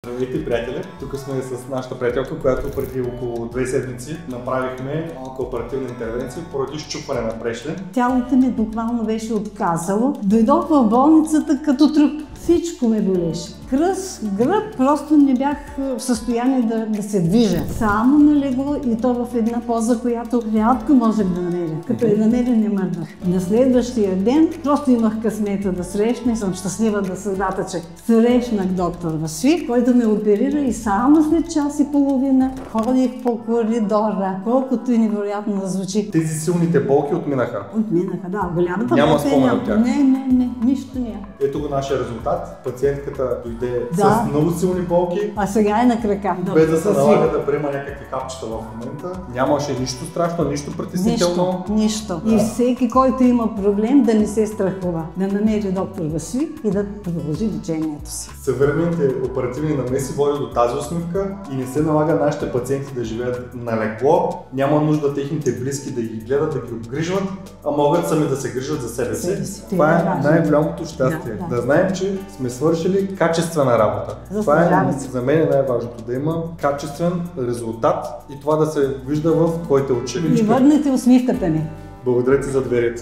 Здравейте, приятели! Тук сме с нашата приятелка, която преди около 2 седмици направихме малка оперативна интервенция поради счупване на прешлен. Тялото ми буквално беше отказало. Дойдох в болницата като труп. Всичко ме болеше. Кръст, гръб, просто не бях в състояние да се движа. Само на легло и то в една поза, която рядко можех да намеря. Като я намеря, не мърдах. На следващия ден просто имах късмета да срещна и съм щастлива да съдата, че срещнах доктор Васви, който ме оперира и само след час и половина ходих по коридора. Колкото и невероятно да звучи. Тези силните болки отминаха? Отминаха, да. Голямата няма спомен от тях? Не, нищо няма. Ето го нашия резултат. Пациентката дойде с много силни болки. А сега е на крака. Без да се налага да приема някакви хапчета в момента. Нямаше нищо страшно, нищо притеснително. Нищо. Да. И всеки, който има проблем, да не се страхува. Да намери доктор Васви и да продължи лечението си. Съвременните оперативни намеси водят до тази усмивка и не се налага нашите пациенти да живеят на легло. Няма нужда техните близки да ги гледат, да ги обгрижват, а могат сами да се грижат за себе си. Това е най-голямото щастие. Да знаем, че сме свършили качествена работа. Това е за мен най-важното, да има качествен резултат и това да се вижда в твоите очи. И върнете усмивката ми. Благодаря ти за доверието.